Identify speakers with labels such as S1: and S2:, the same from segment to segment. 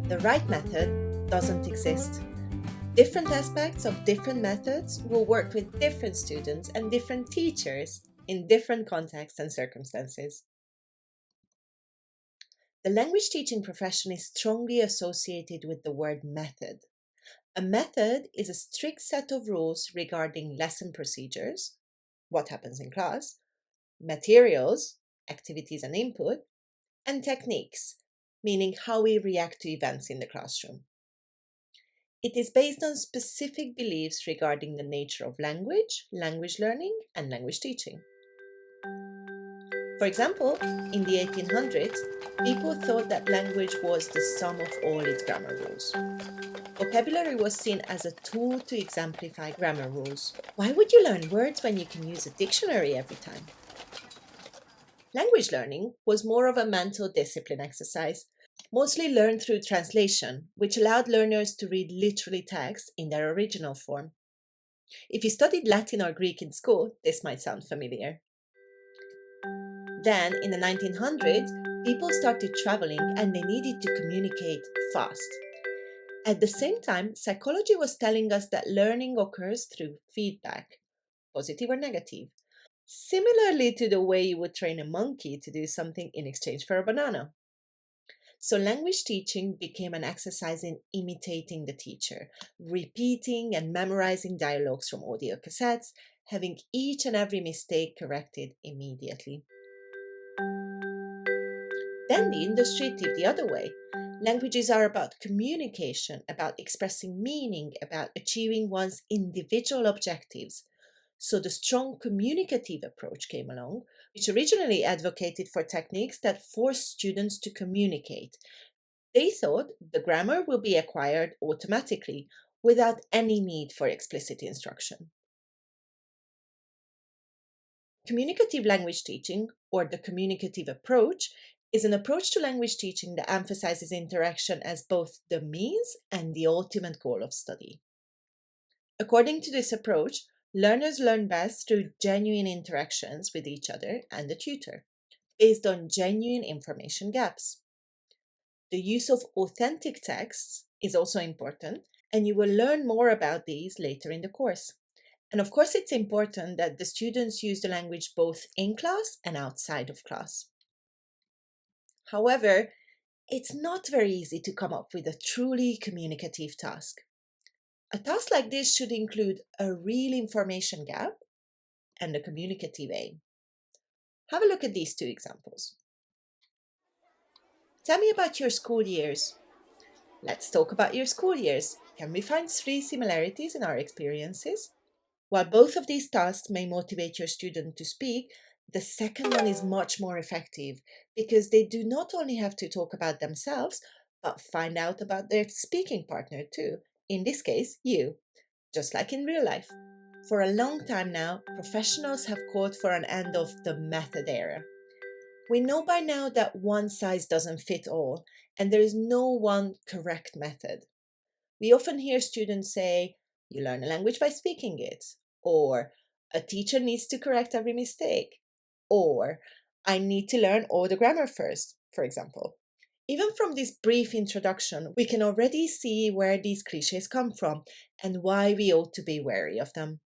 S1: The right method doesn't exist. Different aspects of different methods will work with different students and different teachers in different contexts and circumstances. The language teaching profession is strongly associated with the word method. A method is a strict set of rules regarding lesson procedures, what happens in class, materials, activities and input, and techniques, meaning how we react to events in the classroom. It is based on specific beliefs regarding the nature of language, language learning, and language teaching. For example, in the 1800s, people thought that language was the sum of all its grammar rules. Vocabulary was seen as a tool to exemplify grammar rules. Why would you learn words when you can use a dictionary every time? Language learning was more of a mental discipline exercise, mostly learned through translation, which allowed learners to read literally text in their original form. If you studied Latin or Greek in school, this might sound familiar. Then, in the 1900s, people started traveling and they needed to communicate fast. At the same time, psychology was telling us that learning occurs through feedback, positive or negative, similarly to the way you would train a monkey to do something in exchange for a banana. So language teaching became an exercise in imitating the teacher, repeating and memorizing dialogues from audio cassettes, having each and every mistake corrected immediately. Then the industry tipped the other way. Languages are about communication, about expressing meaning, about achieving one's individual objectives. So the strong communicative approach came along, which originally advocated for techniques that force students to communicate. They thought the grammar will be acquired automatically without any need for explicit instruction. Communicative language teaching, or the communicative approach, is an approach to language teaching that emphasizes interaction as both the means and the ultimate goal of study. According to this approach, learners learn best through genuine interactions with each other and the tutor, based on genuine information gaps. The use of authentic texts is also important, and you will learn more about these later in the course. And of course, it's important that the students use the language both in class and outside of class. However, it's not very easy to come up with a truly communicative task. A task like this should include a real information gap and a communicative aim. Have a look at these two examples. Tell me about your school years. Let's talk about your school years. Can we find three similarities in our experiences? While both of these tasks may motivate your student to speak, the second one is much more effective because they do not only have to talk about themselves, but find out about their speaking partner too. In this case, you, just like in real life. For a long time now, professionals have called for an end of the method era. We know by now that one size doesn't fit all, and there is no one correct method. We often hear students say, "You learn a language by speaking it," or "A teacher needs to correct every mistake," or "I need to learn all the grammar first," for example. Even from this brief introduction, we can already see where these cliches come from and why we ought to be wary of them.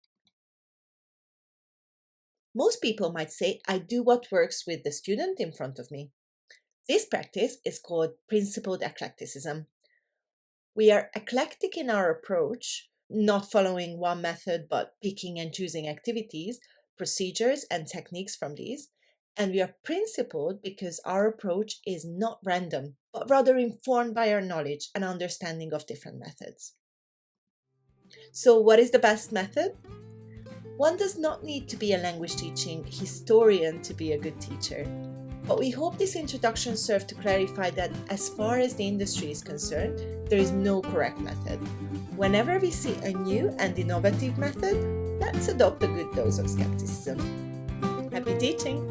S1: Most people might say, "I do what works with the student in front of me." This practice is called principled eclecticism. We are eclectic in our approach, not following one method, but picking and choosing activities, procedures, and techniques from these. And we are principled because our approach is not random, but rather informed by our knowledge and understanding of different methods. So, what is the best method? One does not need to be a language teaching historian to be a good teacher. But we hope this introduction served to clarify that as far as the industry is concerned, there is no correct method. Whenever we see a new and innovative method, let's adopt a good dose of skepticism. Happy teaching!